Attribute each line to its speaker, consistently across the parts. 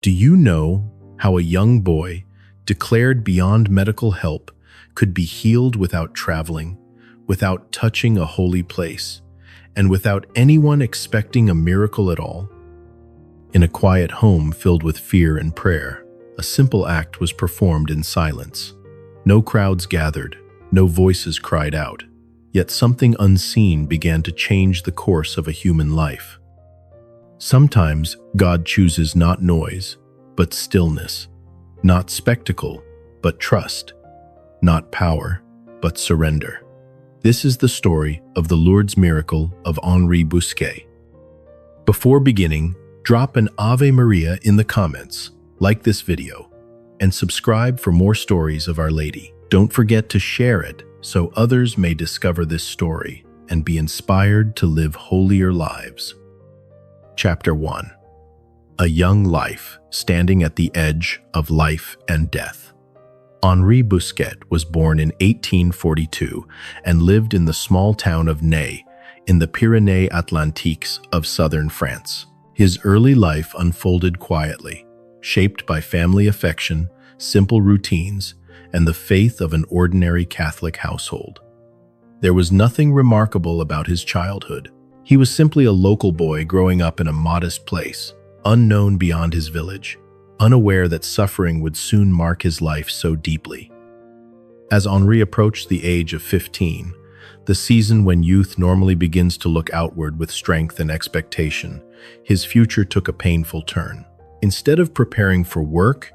Speaker 1: Do you know how a young boy, declared beyond medical help, could be healed without traveling, without touching a holy place, and without anyone expecting a miracle at all? In a quiet home filled with fear and prayer, a simple act was performed in silence. No crowds gathered, no voices cried out, yet something unseen began to change the course of a human life. Sometimes God chooses not noise, but stillness, not spectacle, but trust, not power, but surrender. This is the story of the Lourdes miracle of Henri Busquet. Before beginning, drop an Ave Maria in the comments, like this video, and subscribe for more stories of Our Lady. Don't forget to share it so others may discover this story and be inspired to live holier lives. Chapter 1. A young life standing at the edge of life and death. Henri Busquet was born in 1842 and lived in the small town of Ney, in the Pyrénées-Atlantiques of southern France. His early life unfolded quietly, shaped by family affection, simple routines, and the faith of an ordinary Catholic household. There was nothing remarkable about his childhood. He was simply a local boy growing up in a modest place, unknown beyond his village, unaware that suffering would soon mark his life so deeply. As Henri approached the age of 15, the season when youth normally begins to look outward with strength and expectation, his future took a painful turn. Instead of preparing for work,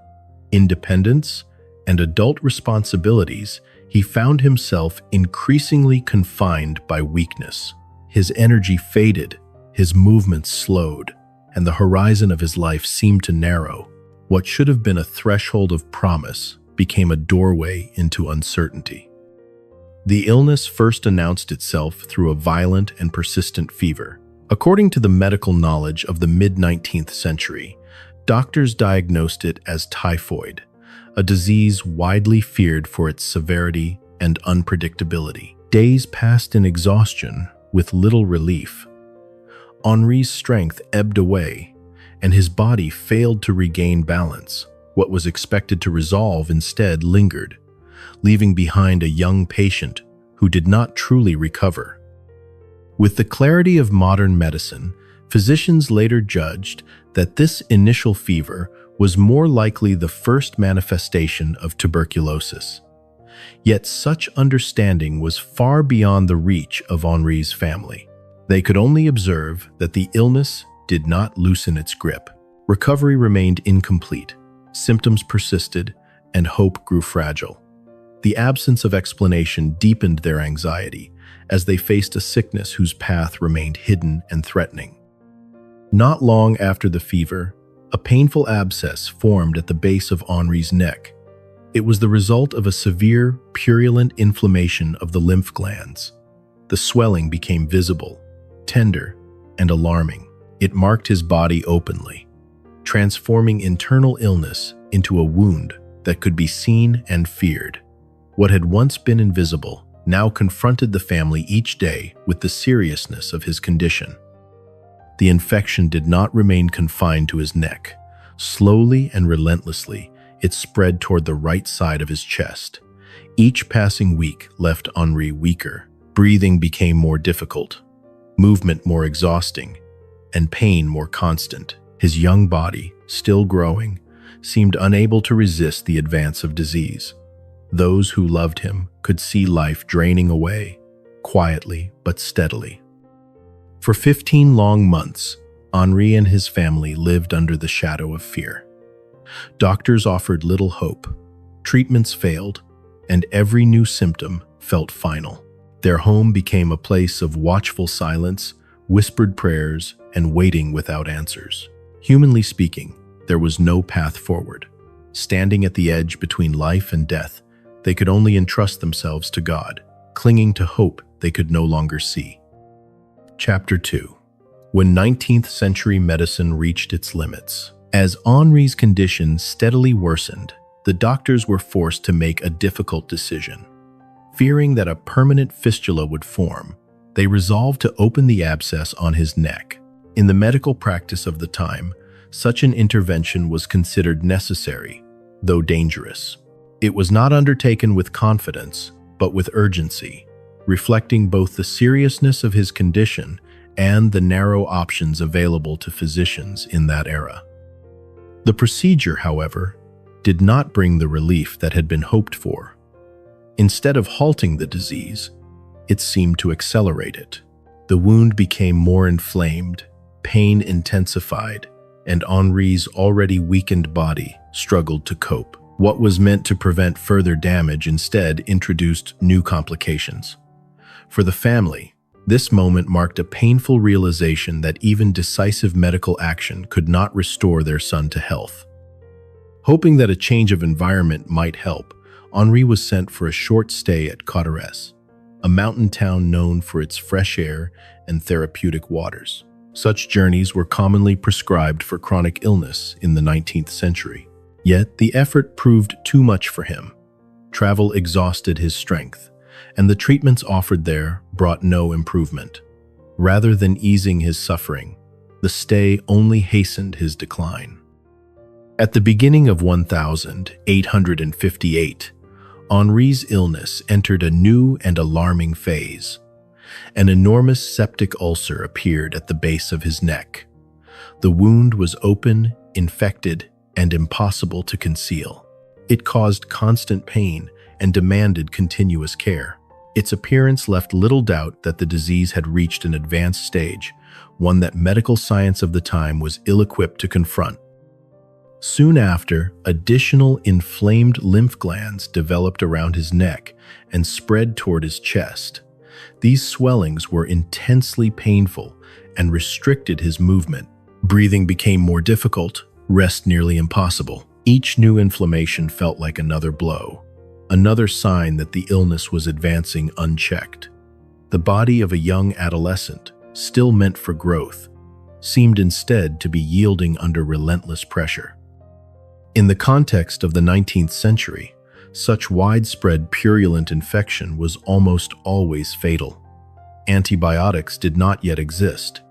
Speaker 1: independence, and adult responsibilities, he found himself increasingly confined by weakness. His energy faded, his movements slowed, and the horizon of his life seemed to narrow. What should have been a threshold of promise became a doorway into uncertainty. The illness first announced itself through a violent and persistent fever. According to the medical knowledge of the mid-19th century, doctors diagnosed it as typhoid, a disease widely feared for its severity and unpredictability. Days passed in exhaustion, with little relief. Henri's strength ebbed away, and his body failed to regain balance. What was expected to resolve instead lingered, leaving behind a young patient who did not truly recover. With the clarity of modern medicine, physicians later judged that this initial fever was more likely the first manifestation of tuberculosis. Yet such understanding was far beyond the reach of Henri's family. They could only observe that the illness did not loosen its grip. Recovery remained incomplete, symptoms persisted, and hope grew fragile. The absence of explanation deepened their anxiety as they faced a sickness whose path remained hidden and threatening. Not long after the fever, a painful abscess formed at the base of Henri's neck. It was the result of a severe, purulent inflammation of the lymph glands. The swelling became visible, tender, and alarming. It marked his body openly, transforming internal illness into a wound that could be seen and feared. What had once been invisible now confronted the family each day with the seriousness of his condition. The infection did not remain confined to his neck. Slowly and relentlessly, it spread toward the right side of his chest. Each passing week left Henri weaker. Breathing became more difficult, movement more exhausting, and pain more constant. His young body, still growing, seemed unable to resist the advance of disease. Those who loved him could see life draining away, quietly but steadily. For 15 long months, Henri and his family lived under the shadow of fear. Doctors offered little hope, treatments failed, and every new symptom felt final. Their home became a place of watchful silence, whispered prayers, and waiting without answers. Humanly speaking, there was no path forward. Standing at the edge between life and death, they could only entrust themselves to God, clinging to hope they could no longer see. Chapter 2. When 19th century medicine reached its limits. As Henri's condition steadily worsened, the doctors were forced to make a difficult decision. Fearing that a permanent fistula would form, they resolved to open the abscess on his neck. In the medical practice of the time, Such an intervention was considered necessary, though dangerous. It was not undertaken with confidence, but with urgency, reflecting both the seriousness of his condition and the narrow options available to physicians in that era. The procedure, however, did not bring the relief that had been hoped for. Instead of halting the disease, it seemed to accelerate it. The wound became more inflamed, pain intensified, and Henri's already weakened body struggled to cope. What was meant to prevent further damage instead introduced new complications. For the family, this moment marked a painful realization that even decisive medical action could not restore their son to health. Hoping that a change of environment might help, Henri was sent for a short stay at Grotto, a mountain town known for its fresh air and therapeutic waters. Such journeys were commonly prescribed for chronic illness in the 19th century. Yet the effort proved too much for him. Travel exhausted his strength, and the treatments offered there brought no improvement. Rather than easing his suffering, the stay only hastened his decline. At the beginning of 1858, Henri's illness entered a new and alarming phase. An enormous septic ulcer appeared at the base of his neck. The wound was open, infected, and impossible to conceal. It caused constant pain and demanded continuous care. Its appearance left little doubt that the disease had reached an advanced stage, one that medical science of the time was ill-equipped to confront. Soon after, additional inflamed lymph glands developed around his neck and spread toward his chest. These swellings were intensely painful and restricted his movement. Breathing became more difficult, rest nearly impossible. Each new inflammation felt like another blow, another sign that the illness was advancing unchecked. The body of a young adolescent, still meant for growth, seemed instead to be yielding under relentless pressure. In the context of the 19th century, such widespread purulent infection was almost always fatal. Antibiotics did not yet exist,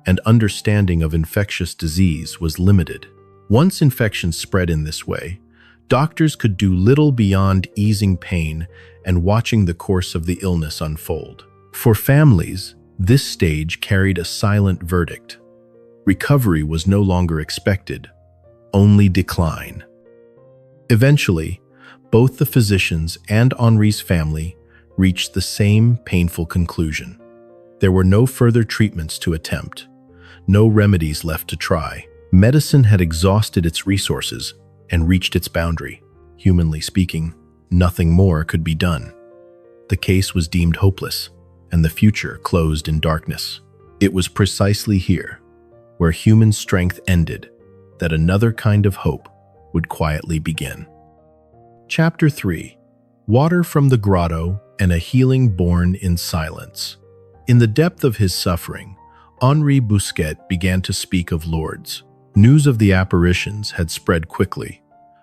Speaker 1: and understanding of infectious disease was limited. Once infection spread in this way, doctors could do little beyond easing pain and watching the course of the illness unfold. For families, this stage carried a silent verdict. Recovery was no longer expected, only decline. Eventually, both the physicians and Henri's family reached the same painful conclusion. There were no further treatments to attempt, no remedies left to try. Medicine had exhausted its resources and reached its boundary. Humanly speaking, nothing more could be done. The case was deemed hopeless, and the future closed in darkness. It was precisely here, where human strength ended, that another kind of hope would quietly begin. Chapter 3: Water from the Grotto and a Healing Born in Silence. In the depth of his suffering, Henri Busquet began to speak of Lourdes. News of the apparitions had spread quickly,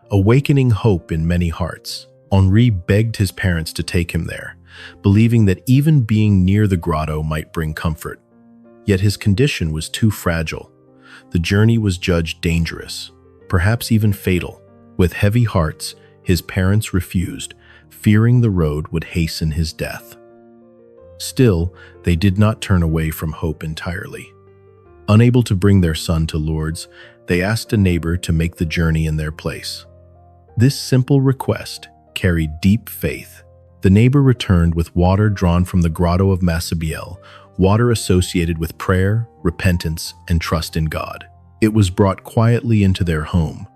Speaker 1: awakening hope in many hearts. Henri begged his parents to take him there, believing that even being near the grotto might bring comfort. Yet his condition was too fragile. The journey was judged dangerous, perhaps even fatal. With heavy hearts, his parents refused, fearing the road would hasten his death. Still, they did not turn away from hope entirely. Unable to bring their son to Lourdes, they asked a neighbor to make the journey in their place. This simple request carried deep faith. The neighbor returned with water drawn from the Grotto of Massabielle, water associated with prayer, repentance, and trust in God. It was brought quietly into their home,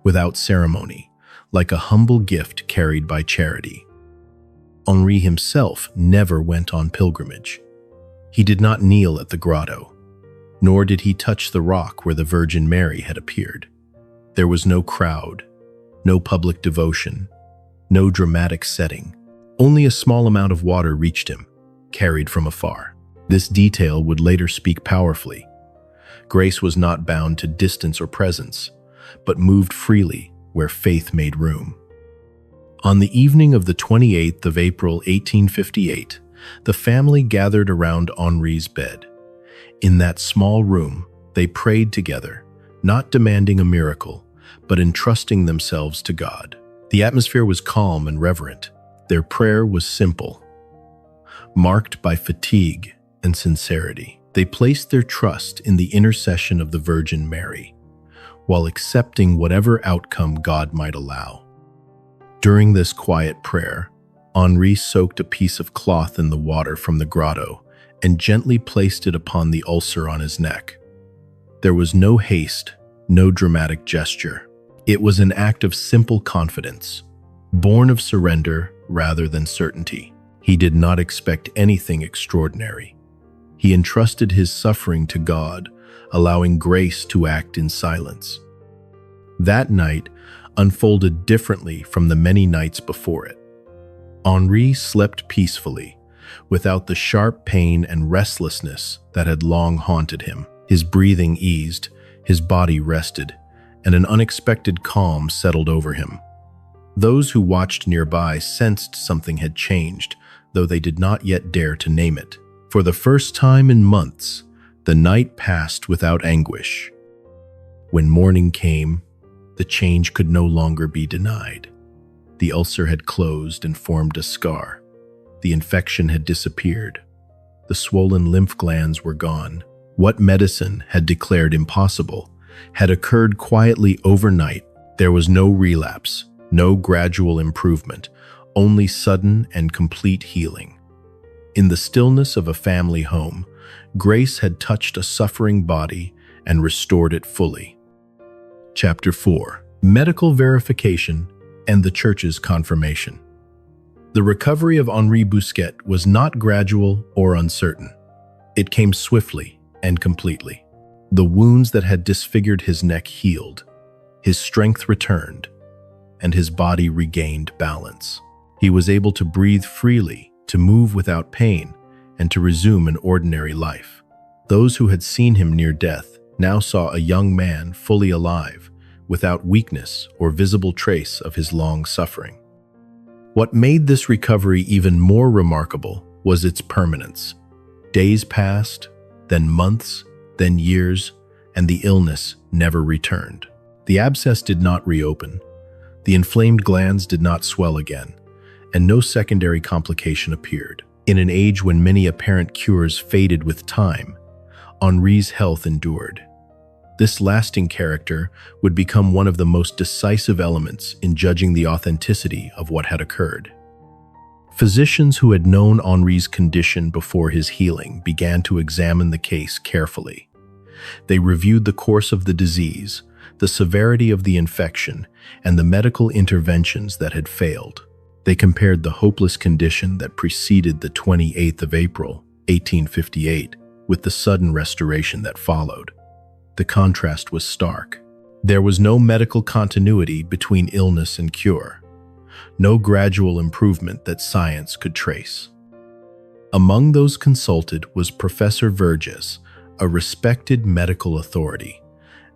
Speaker 1: without ceremony, like a humble gift carried by charity. Henri himself never went on pilgrimage. He did not kneel at the grotto, nor did he touch the rock where the Virgin Mary had appeared. There was no crowd, no public devotion, no dramatic setting. Only a small amount of water reached him, carried from afar. This detail would later speak powerfully. Grace was not bound to distance or presence, but moved freely where faith made room. On the evening of the 28th of April 1858, the family gathered around Henri's bed. In that small room, they prayed together, not demanding a miracle, but entrusting themselves to God. The atmosphere was calm and reverent. Their prayer was simple, marked by fatigue and sincerity. They placed their trust in the intercession of the Virgin Mary, while accepting whatever outcome God might allow. During this quiet prayer, Henri soaked a piece of cloth in the water from the grotto and gently placed it upon the ulcer on his neck. There was no haste, no dramatic gesture. It was an act of simple confidence, born of surrender rather than certainty. He did not expect anything extraordinary. He entrusted his suffering to God, allowing grace to act in silence. That night unfolded differently from the many nights before it. Henri slept peacefully, without the sharp pain and restlessness that had long haunted him. His breathing eased, his body rested, and an unexpected calm settled over him. Those who watched nearby sensed something had changed, though they did not yet dare to name it. For the first time in months, the night passed without anguish. When morning came, the change could no longer be denied. The ulcer had closed and formed a scar. The infection had disappeared. The swollen lymph glands were gone. What medicine had declared impossible had occurred quietly overnight. There was no relapse, no gradual improvement, only sudden and complete healing. In the stillness of a family home, grace had touched a suffering body and restored it fully. Chapter 4: Medical Verification and the Church's Confirmation. The recovery of Henri Busquet was not gradual or uncertain. It came swiftly and completely. The wounds that had disfigured his neck healed, his strength returned, and his body regained balance. He was able to breathe freely, to move without pain, and to resume an ordinary life. Those who had seen him near death now saw a young man fully alive, without weakness or visible trace of his long suffering. What made this recovery even more remarkable was its permanence. Days passed, then months, then years, and the illness never returned. The abscess did not reopen, the inflamed glands did not swell again, and no secondary complication appeared. In an age when many apparent cures faded with time, Henri's health endured. This lasting character would become one of the most decisive elements in judging the authenticity of what had occurred. Physicians who had known Henri's condition before his healing began to examine the case carefully. They reviewed the course of the disease, the severity of the infection, and the medical interventions that had failed. They compared the hopeless condition that preceded the 28th of April, 1858, with the sudden restoration that followed. The contrast was stark. There was no medical continuity between illness and cure, no gradual improvement that science could trace. Among those consulted was Professor Verges, a respected medical authority.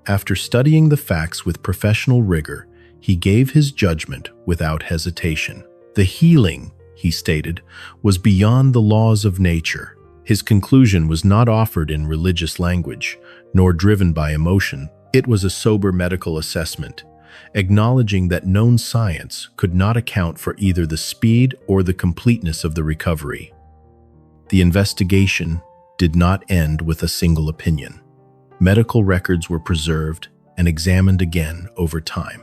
Speaker 1: After studying the facts with professional rigor, he gave his judgment without hesitation. The healing, he stated, was beyond the laws of nature. His conclusion was not offered in religious language, nor driven by emotion. It was a sober medical assessment, acknowledging that known science could not account for either the speed or the completeness of the recovery. The investigation did not end with a single opinion. Medical records were preserved and examined again over time.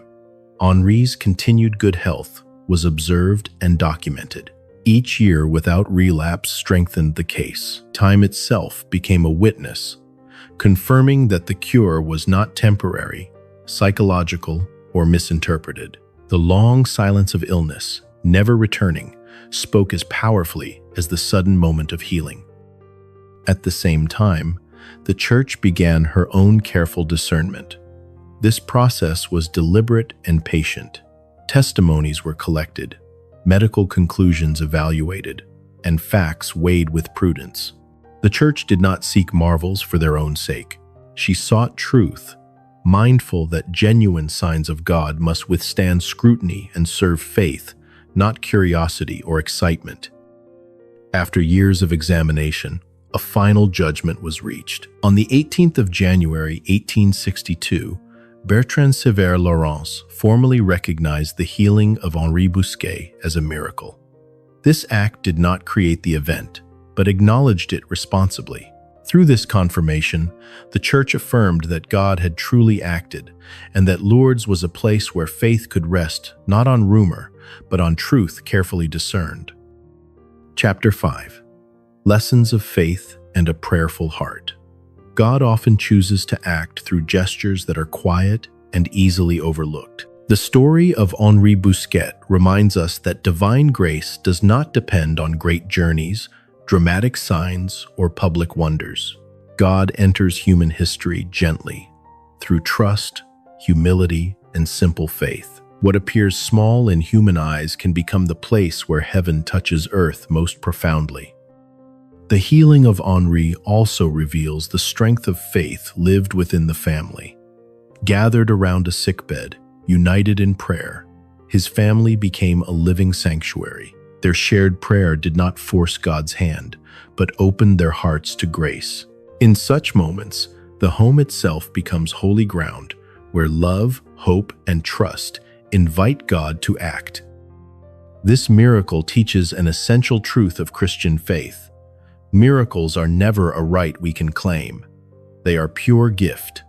Speaker 1: Henri's continued good health was observed and documented. Each year without relapse strengthened the case. Time itself became a witness, confirming that the cure was not temporary, psychological, or misinterpreted. The long silence of illness, never returning, spoke as powerfully as the sudden moment of healing. At the same time, the Church began her own careful discernment. This process was deliberate and patient. Testimonies were collected, medical conclusions evaluated, and facts weighed with prudence. The Church did not seek marvels for their own sake. She sought truth, mindful that genuine signs of God must withstand scrutiny and serve faith, not curiosity or excitement. After years of examination, a final judgment was reached. On the 18th of January 1862, Bertrand Sévère Laurence formally recognized the healing of Henri Busquet as a miracle. This act did not create the event, but acknowledged it responsibly. Through this confirmation, the Church affirmed that God had truly acted, and that Lourdes was a place where faith could rest not on rumor, but on truth carefully discerned. Chapter 5. Lessons of Faith and a Prayerful Heart. God often chooses to act through gestures that are quiet and easily overlooked. The story of Henri Busquet reminds us that divine grace does not depend on great journeys, dramatic signs, or public wonders. God enters human history gently, through trust, humility, and simple faith. What appears small in human eyes can become the place where heaven touches earth most profoundly. The healing of Henri also reveals the strength of faith lived within the family. Gathered around a sickbed, united in prayer, his family became a living sanctuary. Their shared prayer did not force God's hand, but opened their hearts to grace. In such moments, the home itself becomes holy ground, where love, hope, and trust invite God to act. This miracle teaches an essential truth of Christian faith. Miracles are never a right we can claim. They are pure gift.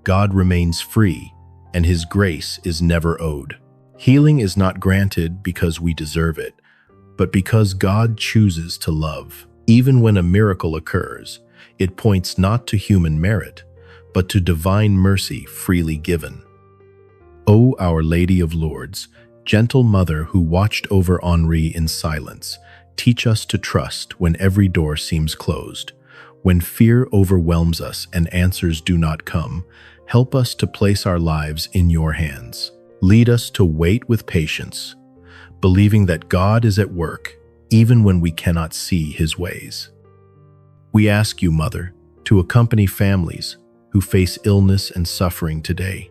Speaker 1: God remains free, and His grace is never owed. Healing is not granted because we deserve it, but because God chooses to love. Even when a miracle occurs, it points not to human merit, but to divine mercy freely given. O Our Lady of Lourdes, gentle mother who watched over Henri in silence, teach us to trust when every door seems closed. When fear overwhelms us and answers do not come, help us to place our lives in your hands. Lead us to wait with patience, believing that God is at work even when we cannot see His ways. We ask you, Mother, to accompany families who face illness and suffering today.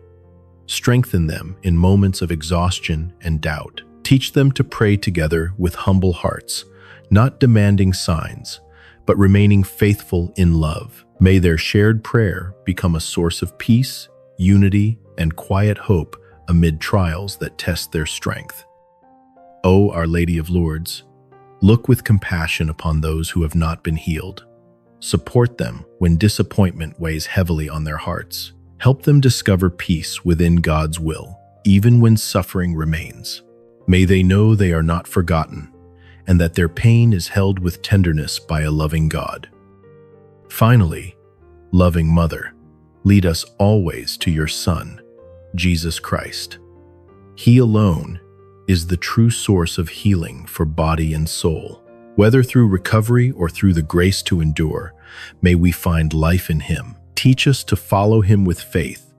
Speaker 1: Strengthen them in moments of exhaustion and doubt. Teach them to pray together with humble hearts, not demanding signs, but remaining faithful in love. May their shared prayer become a source of peace, unity, and quiet hope amid trials that test their strength. O Our Lady of Lourdes, look with compassion upon those who have not been healed. Support them when disappointment weighs heavily on their hearts. Help them discover peace within God's will, even when suffering remains. May they know they are not forgotten, and that their pain is held with tenderness by a loving God. Finally, loving Mother, lead us always to your Son, Jesus Christ. He alone is the true source of healing for body and soul. Whether through recovery or through the grace to endure, may we find life in Him. Teach us to follow Him with faith,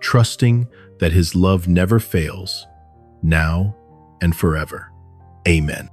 Speaker 1: trusting that His love never fails, now and forever. Amen.